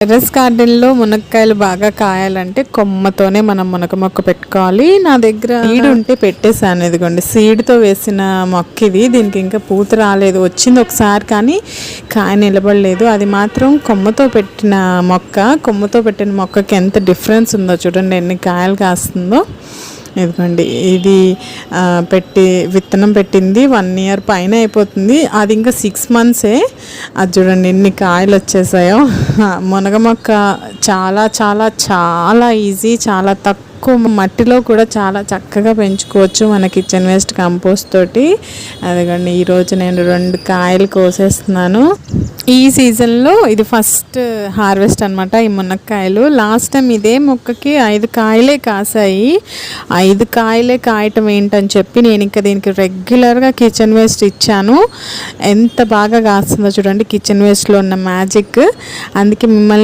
Terrace గార్డెన్లో మునక్కాయలు బాగా కాయాలంటే కొమ్మతోనే మనం మునగ మొక్క పెట్టుకోవాలి. నా దగ్గర సీడ్ ఉంటే పెట్టేశాను. ఇదిగోండి సీడ్తో వేసిన మొక్క ఇది. దీనికి ఇంకా పూత రాలేదు, వచ్చింది ఒకసారి కానీ కాయ నిలబడలేదు. అది మాత్రం కొమ్మతో పెట్టిన మొక్క. కొమ్మతో పెట్టిన మొక్కకి ఎంత డిఫరెన్స్ ఉందో చూడండి, ఎన్ని కాయలు కాస్తుందో. ఇదిగోండి ఇది విత్తనం పెట్టింది 1 year పైన అయిపోతుంది. అది ఇంకా 6 monthsే. అది చూడండి ఎన్ని కాయలు వచ్చేసాయో. మునగ మొక్క చాలా చాలా చాలా ఈజీ, చాలా తక్కువ మట్టిలో కూడా చాలా చక్కగా పెంచుకోవచ్చు మన కిచెన్ వేస్ట్ కంపోస్ట్ తోటి. అదిగోండి ఈరోజు నేను 2 కాయలు కోసేస్తున్నాను. ఈ సీజన్లో ఇది ఫస్ట్ హార్వెస్ట్ అనమాట ఈ మునక్కాయలు. లాస్ట్ టైం ఇదే మొక్కకి 5 కాయలే కాసాయి. 5 కాయలే కాయటం ఏంటని చెప్పి నేను ఇంకా దీనికి రెగ్యులర్గా కిచెన్ వేస్ట్ ఇచ్చాను. ఎంత బాగా కాస్తుందో చూడండి కిచెన్ వేస్ట్లో ఉన్న మ్యాజిక్. అందుకే మిమ్మల్ని